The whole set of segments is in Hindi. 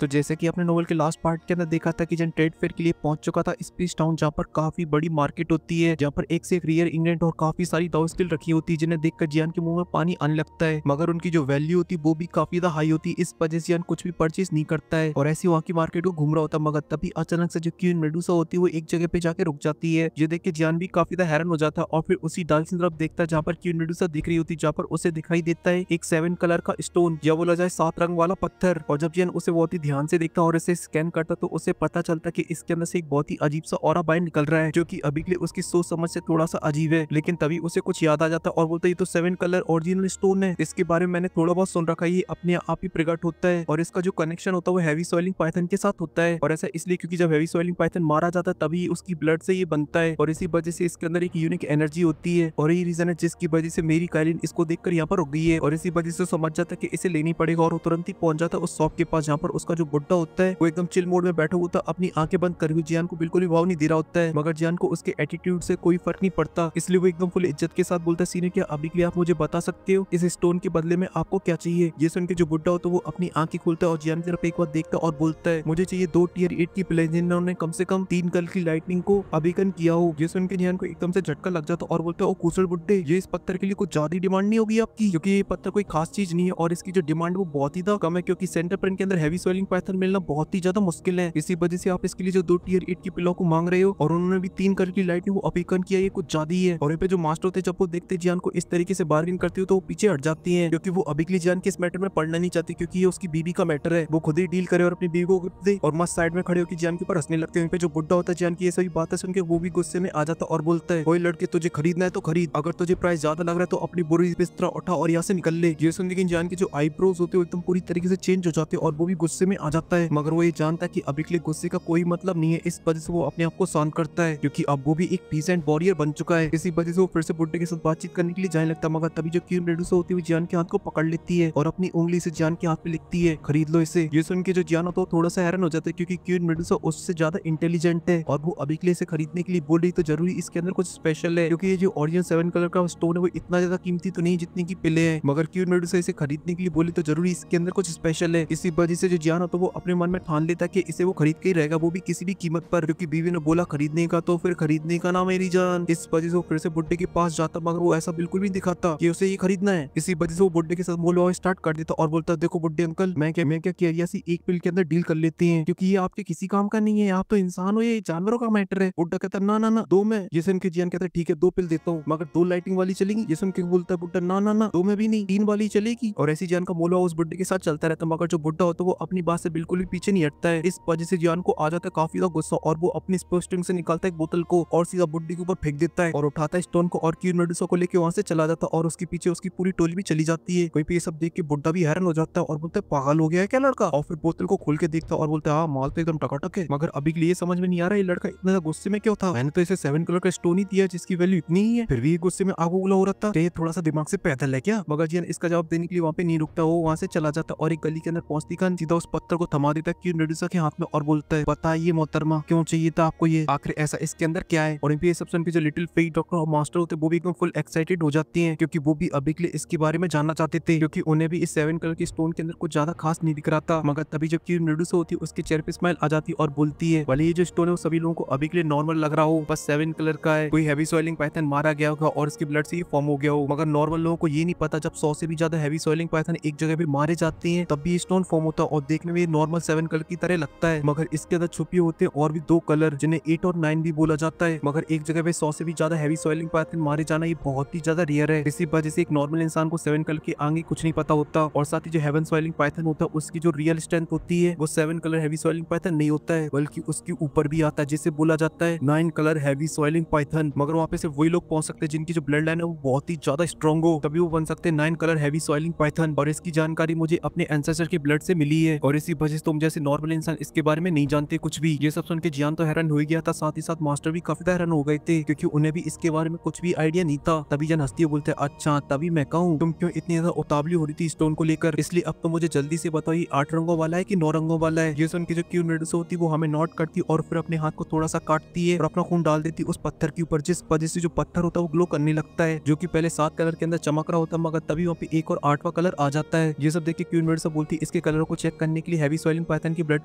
तो जैसे कि आपने नोवेल के लास्ट पार्ट के अंदर देखा था कि जन ट्रेड फेयर के लिए पहुंच चुका था स्पेस टाउन, जहाँ पर काफी बड़ी मार्केट होती है, जहाँ पर एक से एक रेयर इंग्रेडिएंट और काफी सारी दाव स्किल रखी होती है, जिन्हें देखकर जियान के मुंह में पानी आने लगता है। मगर उनकी जो वैल्यू होती है वो भी काफी ज्यादा हाई होती है, इस वजह से जियान कुछ भी परचेज नहीं करता है और ऐसी वहाँ की मार्केट को घूम रहा होता है। मगर तभी अचानक से जो क्वीन मेडुसा होती है वो एक जगह पे जाके रुक जाती है। ये देख के जियान भी काफी ज्यादा हैरान हो जाता है और फिर उसी डायरेक्शन तरफ देखता है जहाँ पर क्वीन मेडुसा दिख रही होती है, जहाँ पर उसे दिखाई देता है एक 7 कलर का स्टोन, या बोला जाए 7 रंग वाला पत्थर। और जब जियान उसे बहुत ही ध्यान से देखता और इसे स्कैन करता तो उसे पता चलता कि इसके अंदर से एक बहुत ही अजीब सा ऑरा बाहर निकल रहा है, जो कि अभी के लिए उसकी सोच समझ से थोड़ा सा अजीब है। लेकिन तभी उसे कुछ याद आ जाता और बोलता ये तो 7 कलर ओरिजिनल स्टोन है, इसके बारे में मैंने थोड़ा बहुत सुन रखा है, ये अपने आप ही प्रकट होता है और इसका जो कनेक्शन होता है वो हैवी सॉइलिंग पाइथन के साथ होता है। और ऐसा इसलिए क्योंकि जब हैवी सॉइलिंग पाइथन मारा जाता है तभी उसकी ब्लड से ये बनता है और इसी वजह से इसके अंदर एक यूनिक एनर्जी होती है और यही रीजन है जिसकी वजह से मेरी काइलिन इसको देखकर यहाँ पर रुक गई है। और इसी वजह से समझ जाता है कि इसे लेनी पड़ेगा और वो तुरंत ही पहुंच जाता है उस शॉप के पास, जहाँ पर उसका जो बुड्ढा होता है वो एकदम चिल मोड में बैठा होता है, अपनी आंखें बंद करके जियान को बिल्कुल भी भाव नहीं दे रहा होता है। मगर जियान को उसके एटीट्यूड से कोई फर्क नहीं पड़ता, इसलिए वो एकदम फुल इज्जत के साथ बोलता है सीनियर क्या अभी के लिए आप मुझे बता सकते हो इस स्टोन के बदले में आपको क्या चाहिए। ये सुन के जो बुड्ढा होता है वो अपनी आंखें खोलता है और जियान की तरफ एक बार देखता है और बोलता है मुझे चाहिए 2 टियर 8 की प्लेन जिन्होंने कम से कम 3 कल की लाइटनिंग को अभिकन किया हो। ये सुन के जियान को एकदम से झटका लग जाता और बोलता है ओ कुशल बुड्ढे, ये इस पत्थर के लिए कुछ ज्यादा डिमांड नहीं होगी आपकी, क्योंकि ये पत्थर कोई खास चीज नहीं है और इसकी जो डिमांड वो बहुत ही ज्यादा कम है, क्योंकि सेंटर प्रिंट के अंदर हैवी सॉइलिंग पैटर्न मिलना बहुत ही ज्यादा मुश्किल है। इसी वजह से आप इसके लिए जो 2 टियर 8 की पिलो को मांग रहे हो और उन्होंने भी 3 कलर की लाइटनिंग वो अभिकन किया, ये कुछ ज्यादा ही है। और यहाँ पे जो मास्टर होते हैं जब वो देखते जियान को इस तरीके से बार्गेन करती हो तो वो पीछे हट जाती है, क्योंकि वो अभी के लिए जियान के इस मैटर में पढ़ना नहीं चाहती, क्योंकि ये उसकी बीवी का मैटर है, वो खुद ही डील करे और अपनी बीवी को गिफ्ट दे। और मस्त साइड में खड़े होकर जियान के ऊपर हंसने लगते हैं। जो बुड्ढा होता है जियान की ये सभी बातें सुन के वो भी गुस्से में आ जाता और बोलता है कोई लड़के तुझे खरीदना है तो खरीद, अगर तुझे प्राइस ज्यादा लग रहा है तो अपनी बुरी बिस्तरा उठा और यहाँ से निकल ले। ये सुन के जियान के जो आईब्रोज होते हैं एकदम पूरी तरीके से चेंज हो जाते हैं और वो भी गुस्से में आ जाता है। मगर वो ये जानता है कि अभी के लिए गुस्से का कोई मतलब नहीं है, इस वजह से वो अपने आप को शांत करता है, क्योंकि अब वो भी एक पीसेंट वॉरियर बन चुका है। इसी वजह से वो फिर से बुड्ढे के साथ बातचीत करने के लिए जाने लगता। मगर तभी जो क्वीन मेडुसा होती है जियान के हाथ को पकड़ लेती है और अपनी उंगली से जियान के हाथ पे लिखती है खरीद लो इसे। ये सुन के जो जियान होता है थोड़ा सा हैरान हो जाता है, क्योंकि क्वीन मेडुसा उससे ज्यादा इंटेलिजेंट है और वो अभी के लिए इसे खरीदने के लिए बोल रही तो जरूरी इसके अंदर कुछ स्पेशल है, क्योंकि ये जो ओरिजिनल 7 कलर का स्टोन है वो इतना ज्यादा कीमती तो नहीं जितनी की पिले है। मगर क्वीन मेडुसा इसे खरीदने के लिए बोली तो जरूरी इसके अंदर कुछ स्पेशल है। इसी वजह से जो जियान होता है वो अपने मन में ठान लेता है कि इसे वो खरीद के ही रहेगा, वो भी किसी भी कीमत पर, क्योंकि बीवी ने बोला खरीदने का तो फिर खरीदने का ना मेरी जान। इस वजह से वो फिर से बुड्ढे के पास जाता, मगर वो ऐसा बिल्कुल भी दिखाता कि उसे ये खरीदना है। इसी वजह से वो बुड्ढे के साथ बोलवा स्टार्ट कर देता और बोलता देखो बुड्ढे अंकल, मैं क्या किया सी एक पिल के अंदर डील कर लेते हैं, क्योंकि ये आपके किसी काम का नहीं है, आप तो इंसान हो, ये जानवरों का मैटर है। बुड्ढा कहता ना ना ना दो में। ये सुन के जियान कहता ठीक है 2 पिल देता हूँ, मगर 2 लाइटिंग वाली चलेगी। ये सुन के बोलता है बुड्ढा ना ना ना 2 में भी नहीं, 3 वाली चलेगी। और ऐसी जियान का मोलवा उस बुड्ढे के साथ चलता रहता, मगर जो बुड्ढा होता है वो अपनी बात से बिल्कुल भी पीछे नहीं हटता है। इस वजह से जियान को आ जाता है काफी ज्यादा गुस्सा और वो अपनी स्पोर्टिंग से निकालता है एक बोतल को और सीधा बुड्ढे के ऊपर फेंक देता है और उठाता है स्टोन को और क्वीन मेडुसा को लेके वहां से चला जाता और उसके पीछे उसकी पूरी टोली भी चली जाती है। वहीं पे ये सब देख के बुड्ढा भी हैरान हो जाता है और बोलता है पागल हो गया है क्या लड़का, और फिर बोतल को खोल के देखता है और बोलता है हाँ माल तो एकदम टकाटक है। मगर अभी के लिए समझ में नहीं आ रहा ये लड़का इतना ज्यादा गुस्से में क्यों था, मैंने तो इसे 7 कलर का स्टोन ही दिया जिसकी वैल्यू इतनी ही है, फिर भी गुस्से में आग उगला हो रहा था, ये थोड़ा सा दिमाग से पैदल है क्या। मगर जियान इसका जवाब देने के लिए वहाँ पे नहीं रुकता, वो वहाँ से चला जाता और एक गली के अंदर पहुंचती खान सीधा उस पत्थर को थमा देता है क्वीन मेडुसा के हाथ में और बोलता है बताइए मोहतरमा क्यों चाहिए था आपको ये, आखिर ऐसा इसके अंदर क्या है। और ये सब सुन के जो लिटिल फेक डॉक्टर और मास्टर होते वो भी एकदम फुल एक्साइटेड हो जाती हैं, क्योंकि वो भी अभी के लिए इसके बारे में जानना चाहते थे, क्योंकि उन्हें भी इस 7 कलर के स्टोन के अंदर कुछ ज्यादा खास नहीं दिख रहा था। मगर तभी जब क्वीन मेडुसा होती है उसके चेहरे पे स्माइल आ जाती और बोलती है भले ये जो स्टोन है वो सभी लोगों को अभी के लिए नॉर्मल लग रहा हो, बस 7 कलर का है, कोई हैवी सॉइलिंग पैटर्न मारा गया होगा और इसके ब्लड से ये फॉर्म हो गया हो, मगर नॉर्मल लोगों को ये नहीं पता जब 100 से भी ज्यादा हैवी सॉइलिंग पैटर्न एक जगह पे मारे जाते हैं तब भी स्टोन फॉर्म होता है और देखने में नॉर्मल 7 कलर की तरह लगता है, मगर इसके अंदर छुपे होते हैं और भी 2 कलर जिन्हें 8 और 9 भी बोला जाता है। मगर एक जगह पे 100 से भी ज्यादा हैवी सॉइलिंग पैटर्न मारे जाना ये बहुत ही ज्यादा रेयर है, इसी वजह से एक नॉर्मल इंसान को 7 कलर के आगे कुछ नहीं पता होता। और साथ ही जो हेवन सॉइलिंग पैटर्न होता है उसकी जो रियल स्ट्रेंथ होती है वो 7 कलर हैवी सॉइलिंग पैटर्न नहीं होता है, बल्कि उसके ऊपर भी आता है जिसे बोला जाता है 9 कलर हैवी सॉइलिंग पैटर्न। मगर वहाँ पे सिर्फ वही लोग पहुंच सकते हैं जिनकी जो ब्लड लाइन है वो बहुत ही ज्यादा स्ट्रॉन्ग हो, तभी वो बन सकते हैं 9 कलर हैवी सॉइलिंग पैटर्न। और इसकी जानकारी मुझे अपने एंसेस्टर के ब्लड से मिली है और इसी वजह से तुम जैसे नॉर्मल इंसान इसके बारे में नहीं जानते कुछ भी। ये सब सुन के जियान तो हैरान हो गया था, साथ ही साथ मास्टर भी काफी हैरान हो गए थे, क्योंकि उन्हें भी इसके बारे में कुछ भी आइडिया नहीं था। तभी जन हंसती बोलते अच्छा तभी मैं कहूँ तुम क्यों इतनी ज्यादा उतावली हो रही थी स्टोन को लेकर, इसलिए अब तो मुझे जल्दी से बताओ ये 8 रंगों वाला है कि 9 रंगों वाला है। ये सुन के जो क्वीन मेडुसा होती वो हमें नोट करती और फिर अपने हाथ को थोड़ा सा काटती है और अपना खून डाल देती उस पत्थर के ऊपर, जिस वजह से जो पत्थर होता है वो ग्लो करने लगता है, जो कि पहले 7 कलर के अंदर चमक रहा होता है, मगर तभी वहाँ पे एक और 8वां कलर आ जाता है। ये सब देख के क्वीन मेडुसा बोलती इसके कलर को चेक करने के के लिए हैवी स्वेलिंग पाइथन की ब्लड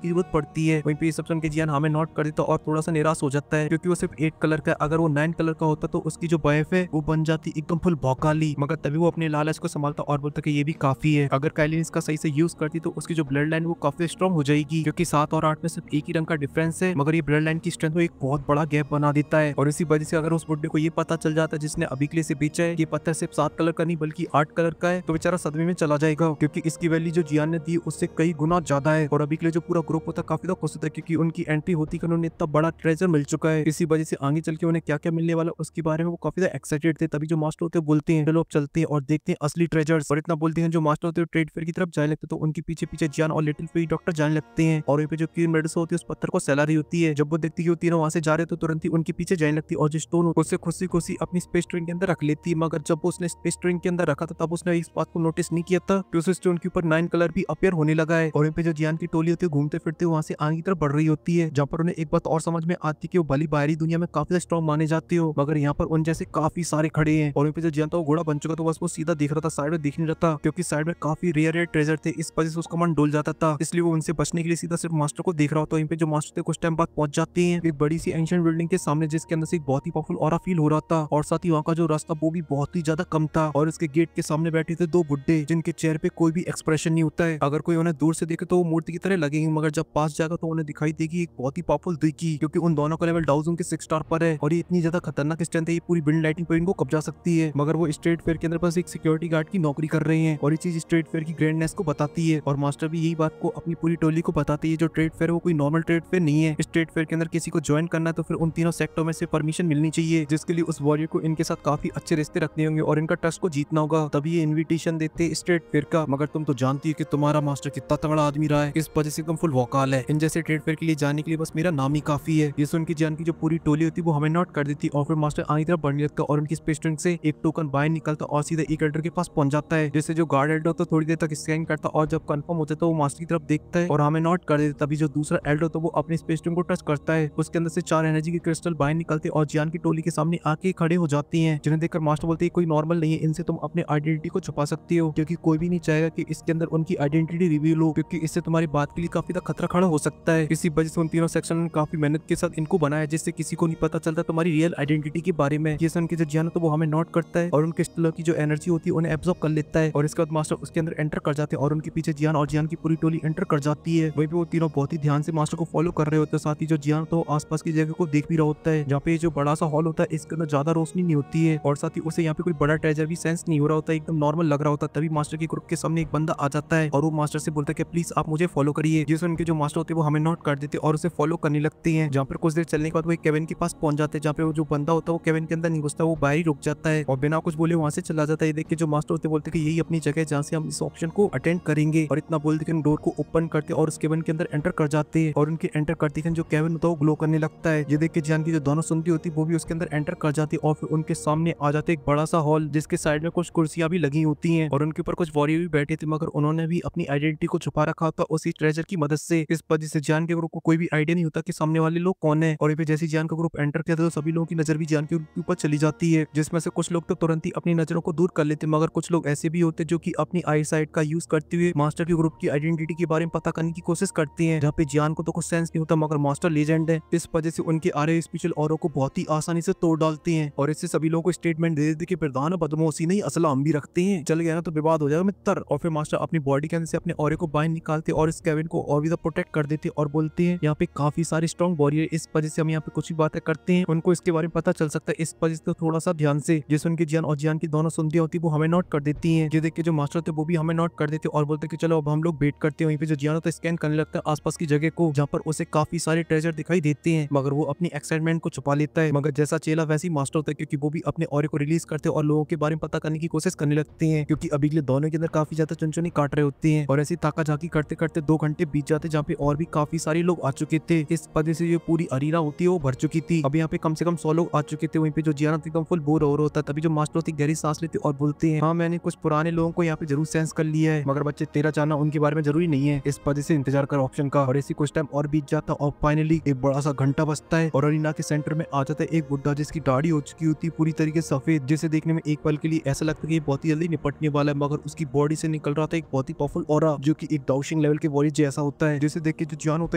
की जरूरत पड़ती है। वहीं पे ये सब सुन के जियान हमें नॉट कर देता और थोड़ा सा निराश हो जाता है क्योंकि वो सिर्फ 8 कलर का, अगर वो 9 कलर का होता तो उसकी जो वाइफ है वो बन जाती एकदम फुल भौकाली। मगर तभी वो अपने लालच को संभालता और बोलता कि ये भी काफी है, अगर काइलिन इसका सही से यूज करती तो उसकी जो ब्लड लाइन वो काफी स्ट्रॉन्ग हो जाएगी, क्योंकि 7 और 8 में सिर्फ एक ही रंग का डिफरेंस है। मगर ये ब्लड लाइन की स्ट्रेंथ में एक बहुत बड़ा गैप बना देता है और इसी वजह से अगर उस बुड्ढे को ये पता चल जाता है जिसने अभी के लिए से बेचा है कि पत्थर सिर्फ 7 कलर का नहीं बल्कि 8 कलर का है, तो बेचारा सदमे में चला जाएगा क्योंकि इसकी वैल्यू जो जियान ने दी उससे कई गुना ज्यादा है। और अभी के लिए जो पूरा ग्रुप होता है काफी ज्यादा खुश होता है क्योंकि उनकी एंट्री होती है, उन्होंने इतना बड़ा ट्रेजर मिल चुका है। इसी वजह से आगे चल के उन्हें क्या क्या मिलने वाला उसके बारे में वो काफी ज्यादा एक्साइटेड थे। तभी जो मास्टर होते हैं बोलते हैं चलो अब चलते हैं और देखते हैं असली ट्रेजर्स। और इतना बोलते हैं जो मास्टर होते हैं ट्रेड फेयर की तरफ जाने लगते तो उनके पीछे पीछे जियान और लिटिल फेरी डॉक्टर जाने लगते हैं। और वहीं पे जो क्वीन मेडुसा होती है उस पत्थर को सैला रही होती है। जब वो देखती है वो तीनों वहां से जा रहे तो तुरंत ही उनके पीछे जाने लगती है और जो स्टोन उससे खुशी खुशी अपनी स्पेस ट्रेन के अंदर रख लेती है। मगर जब उसने स्पेस ट्रेन के अंदर रखा था तब उसने इस बात को नोटिस नहीं किया था कि उस स्टोन के ऊपर 9 कलर भी अपेयर होने लगा है। और वहीं पे जो जियान की टोली होती है घूमते फिरते वहां से आगे की तरफ बढ़ रही होती है, जहाँ पर उन्हें एक बात और समझ में आती है कि वो भली बाहरी दुनिया में काफी स्ट्रॉन्ग माने जाते हो मगर यहाँ पर उन जैसे काफी सारे खड़े हैं। और वहीं पे जो जियान था वो घोड़ा बन चुका तो बस वो सीधा देख रहा था, साइड में देख नहीं रहा था क्योंकि साइड में काफी रेयर ट्रेजर थे। इस वजह से उसका मन डोल जाता था, इसलिए वो उनसे बचने के लिए सीधा सिर्फ मास्टर को देख रहा होता। वहीं पे जो मास्टर थे कुछ टाइम बाद पहुंच जाते हैं एक बड़ी सी एंशिएंट बिल्डिंग के सामने जिसके अंदर से एक बहुत ही पावरफुल ऑरा फील हो रहा था और साथ ही वहाँ का जो रास्ता वो भी बहुत ही ज्यादा कम था। और इसके गेट के सामने बैठे थे 2 बुड्ढे जिनके चेहरे पे कोई भी एक्सप्रेशन नहीं होता है। अगर कोई उन्हें दूर से देखे तो वो मूर्ति की तरह लगेंगे मगर जब पास जाएगा तो उन्हें दिखाई देगी एक बहुत ही पावरफुल दिखी, क्योंकि उन दोनों का लेवल डाउजन के 6 स्टार पर है और ये इतनी ज्यादा खतरनाक स्ट्रेंथ है ये पूरी बिल्ड लाइटिंग पॉइंट को कब्जा सकती है। मगर वो स्ट्रेट फेयर के अंदर बस एक सिक्योरिटी गार्ड की नौकरी कर रहे हैं और ये चीज स्ट्रेट फेयर की ग्रैंडनेस को बताती है। और मास्टर भी यही बात को अपनी पूरी टोली को बताती है जो ट्रेड फेयर है वो कोई नॉर्मल ट्रेड फेयर नहीं है। इस ट्रेड फेयर के अंदर किसी को ज्वाइन करना है तो फिर उन तीनों सेक्टरों में से परमिशन मिलनी चाहिए, जिसके लिए उस वॉरियर को इनके साथ काफी अच्छे रिश्ते रखने होंगे और इनका ट्रस्ट को जीतना होगा, तभी ये इन्विटेशन देते स्ट्रेट फेयर का। मगर तुम तो जानती है कि तुम्हारा मास्टर कितना तगड़ा आदमी रहा है, इस वजह से एकदम फुल वकाल है, इन जैसे ट्रेड फेयर के लिए जाने के लिए बस मेरा नाम ही काफी है। ये सुन के जियान की जो पूरी टोली होती वो हमें नोट कर देती और फिर मास्टर आगे तरफ बढ़ने लगता और उनकी स्पेस ट्रेन से एक टोकन बाहर निकलता और सीधा एक एल्डर के पास पहुंच जाता है, जिससे जो गार्ड एल्डर तो थोड़ी देर तक स्कैन करता और जब कंफर्म होता है तो वो मास्टर की तरफ देखता है और हमें नोट कर देता। तभी जो दूसरा एल्डर तो वो अपने स्पेस ट्रेन को टच करता है, उसके अंदर से 4 एनर्जी के क्रिस्टल बाहर निकलते और जियान की टोली के सामने आके खड़े हो जाती हैं, जिन्हें देखकर मास्टर बोलते हैं कोई नॉर्मल नहीं है, इनसे तुम अपने आइडेंटिटी को छुपा सकती हो क्योंकि कोई भी नहीं चाहेगा कि इसके अंदर उनकी आइडेंटिटी रिवील हो, क्योंकि इससे तुम्हारी बात के लिए काफी खतरा खड़ा हो सकता है। इसी वजह से उन तीनों सेक्शन ने काफी मेहनत के साथ इनको बनाया जिससे किसी को नहीं पता चलता तुम्हारी रियल आइडेंटिटी के बारे में। ये सुन के जो जियान तो वो हमें नोट करता है और उन क्रिस्टलों की जो एनर्जी होती है उन्हें एब्जॉर्ब कर लेता है और इसके बाद मास्टर उसके अंदर एंटर कर जाते हैं और उनके पीछे जियान और जियान की पूरी टोली एंटर कर जाती है। वहीं पे वो तीनों बहुत ही ध्यान से मास्टर को फॉलो कर रहे होते हैं, साथ ही जो जियान तो आसपास की जगह को देख भी रहा होता है जहाँ पे जो बड़ा सा हॉल होता है इसके अंदर ज्यादा रोशनी नहीं होती है और साथ ही उसे यहाँ पे कोई बड़ा ट्रेजर भी सेंस नहीं हो रहा होता है, एकदम नॉर्मल लग रहा होता है। तभी मास्टर के ग्रुप के सामने एक बंदा आ जाता है और वो मास्टर से बोलता है कि प्लीज आप मुझे फॉलो करिए। जिस उनके जो मास्टर होते हैं वो हमें नोट कर देते और उसे फॉलो करने लगते हैं, जहाँ पर कुछ देर चलने के बाद वो एक केविन के पास पहुंच जाते हैं जहाँ पे वो जो बंदा होता है वो केविन के अंदर नहीं घुसता, वो बाहर ही रुक जाता है और बिना कुछ बोले वहां से चला जाता है। देख के जो मास्टर होते बोलते कि यही अपनी जगह है जहाँ से हम इस ऑप्शन को अटेंड करेंगे और इतना बोलते कि डोर को ओपन करते और उस केविन के अंदर एंटर कर जाते हैं और उनके एंटर करते ही जो केविन होता है वो ग्लो करने लगता है। ये देख के जियान की जो दोनों सुनती होती वो भी उसके अंदर एंटर कर जाती है और फिर उनके सामने आ जाते एक बड़ा सा हॉल जिसके साइड में कुछ कुर्सियां भी लगी होती हैं और उनके ऊपर कुछ वॉरियर भी बैठे थे, मगर उन्होंने भी अपनी आइडेंटिटी को छुपा रखा था उसी ट्रेजर की मदद से। इस वजह से जियान के ग्रुप को कोई भी आइडिया नहीं होता कि सामने वाले लोग कौन है। और जैसे जियान का ग्रुप एंटर किया तो सभी लोगों की नजर भी जियान के ऊपर चली जाती है, जिसमें से कुछ लोग तो तुरंत ही अपनी नजरों को दूर कर लेते, मगर कुछ लोग ऐसे भी होते जो कि अपनी आई साइट का यूज करते हुए मास्टर के ग्रुप की आइडेंटिटी के बारे में पता करने की कोशिश करते हैं, जहाँ पे जियान को तो कुछ सेंस नहीं होता मगर मास्टर लेजेंड है, इस वजह से उनके आ रहे स्पेशल औरों को बहुत ही आसानी से तोड़ डालते हैं और इससे सभी लोगों को स्टेटमेंट दे देते कि प्रधान बदमाशी नहीं असला हम भी रखते हैं, चल गया ना तो विवाद हो जाएगा मित्र। और फिर मास्टर अपनी बॉडी के अंदर से अपने औरे को बाहर निकालते और इस केविन को और भी प्रोटेक्ट कर देते और बोलते हैं यहाँ पे काफी सारे स्ट्रॉन्ग वॉरियर, इस वजह से हम यहाँ पे कुछ भी बातें करते हैं उनको इसके बारे में पता चल सकता है, इस वजह से थोड़ा सा ध्यान से। जिस उनकी जियान और जियान की दोनों सुनती होती वो हमें नोट कर देती है। ये देख के जो मास्टर थे वो भी हमें नोट कर देते और बोलते कि चलो अब हम लोग वेट करते हैं। वहीं पे जो जियान होता है स्कैन करने लगता है आसपास की जगह को जहाँ पर उसे काफी सारे ट्रेजर दिखाई देते हैं, मगर वो अपनी एक्साइटमेंट को छुपा लेता है। मगर जैसा चेला वैसे ही मास्टर होता है क्योंकि वो भी अपने ऑरे को रिलीज करते हैं और लोगों के बारे में पता करने की कोशिश करने लगते हैं, क्योंकि अभी के लिए दोनों के अंदर काफी ज्यादा चुनचुनी काट रहे होते हैं और ऐसी ताका झाकी करते करते 2 घंटे बीत जाते जहाँ पे और भी काफी सारे लोग आ चुके थे। इस वजह से जो पूरी अरीना होती है वो भर चुकी थी। अब यहाँ पे कम से कम 100 लोग आ चुके थे। वहीं पे जो जियान एकदम फुल बोर हो रहा होता है, तभी जो मास्टर होती गहरी सांस लेते और बोलते हैं हाँ मैंने कुछ पुराने लोगों को यहाँ पे जरूर सेंस कर लिया है, मगर बच्चे तेरा जानना उनके बारे में जरूरी नहीं है, इस वजह से इंतजार कर ऑप्शन का। और ऐसी कुछ टाइम और बीत जाता और फाइनली एक बड़ा सा घंटा बजता है और अरीना के सेंटर में आ जाता है एक बुड्ढा जिसकी दाढ़ी हो चुकी होती है पूरी तरीके से सफेद, जिसे देखने में एक पल के लिए ऐसा लगता है कि बहुत ही जल्दी निपटने वाला है, मगर उसकी बॉडी से निकल रहा था एक बहुत ही पावरफुल ऑरा जो कि एक दाऊ फिनिशिंग लेवल के वॉरियर जैसा होता है, जिसे देख के जो जियान होता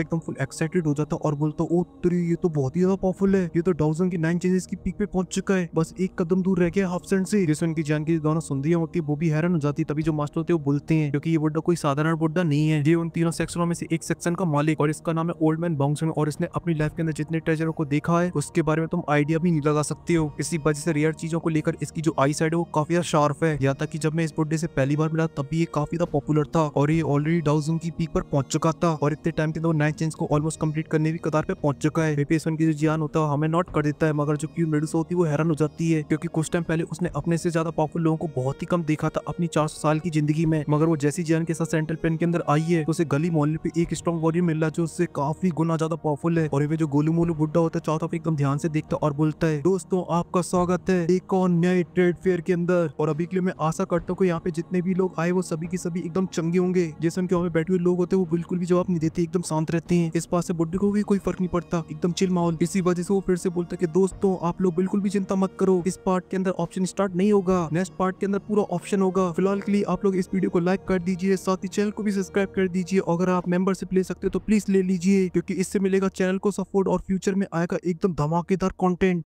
है एकदम फुल एक्साइटेड हो जाता है और बोलता है, ओ तेरी ये तो बहुत ही ज्यादा पावरफुल है, ये तो डाउजन की 9 चेंजेस की पीक पे पहुंच चुका है, बस एक कदम दूर रह गया हाफ सेंट से। जिससे उनकी जान की दोनों सुंदरियां होती है वो भी हैरान हो जाती है। तभी जो मास्टर होते हैं वो बोलते हैं क्योंकि ये बुड्ढा कोई साधारण बुड्ढा नहीं है, ये उन तीनों सेक्शनों में से एक सेक्शन का मालिक और इसका नाम है ओल्ड मैन बाउंसन और इसने अपनी लाइफ के अंदर जितने ट्रेजरों को देखा है उसके बारे में तुम आइडिया भी नहीं लगा सकते हो। इसी वजह से रेयर चीजों को लेकर इसकी जो आई साइड है वो काफी ज्यादा शार्प है। यहाँ तक कि जब मैं इस बुड्ढे से पहली बार मिला तब भी ये काफी ज्यादा पॉपुलर था और ये ऑलरेडी डाउजन की पीक पर पहुंच चुका था और इतने टाइम के अंदर 9 चेंज को ऑलमोस्ट कंप्लीट करने की कतार पे पहुंच चुका है। की जो जियान होता है हमें नॉट कर देता है, मगर जो क्वीन मेडुसा होती है वो हैरान हो जाती है क्योंकि कुछ टाइम पहले उसने अपने से ज्यादा पावरफुल लोगों को बहुत ही कम देखा था अपनी 400 साल की जिंदगी में। मगर वो जैसी जियान के साथ सेंट्रल प्लेन के अंदर आई है तो उसे गली मोहल्ले पे एक स्ट्रॉन्ग वॉरियर मिल रहा है जो उससे काफी गुना ज्यादा पावरफुल है। और ये जो गोलू मोलू बुड्ढा होता है चाहता है एकदम ध्यान से देखता और बोलता है, दोस्तों आपका स्वागत है एक और नए ट्रेड फेयर के अंदर। और अभी के लिए मैं आशा करता हूँ यहाँ पे जितने भी लोग आए वो सभी के सभी एकदम चंगे होंगे। जैसे उनके वहाँ पे बैठे हुए लोग होते हैं वो बिल्कुल भी जवाब नहीं देते, एकदम शांत रहते हैं। इस बात से बुड्ढे को भी कोई फर्क नहीं पड़ता, एकदम चिल माहौल। इसी वजह से वो फिर से बोलता है कि दोस्तों आप लोग बिल्कुल भी चिंता मत करो, इस पार्ट के अंदर ऑप्शन स्टार्ट नहीं होगा, नेक्स्ट पार्ट के अंदर पूरा ऑप्शन होगा। फिलहाल के लिए आप लोग इस वीडियो को लाइक कर दीजिए, साथ ही चैनल को भी सब्सक्राइब कर दीजिए। अगर आप मेंबरशिप ले सकते हो तो प्लीज ले लीजिए क्योंकि इससे मिलेगा चैनल को सपोर्ट और फ्यूचर में आएगा एकदम धमाकेदार कंटेंट।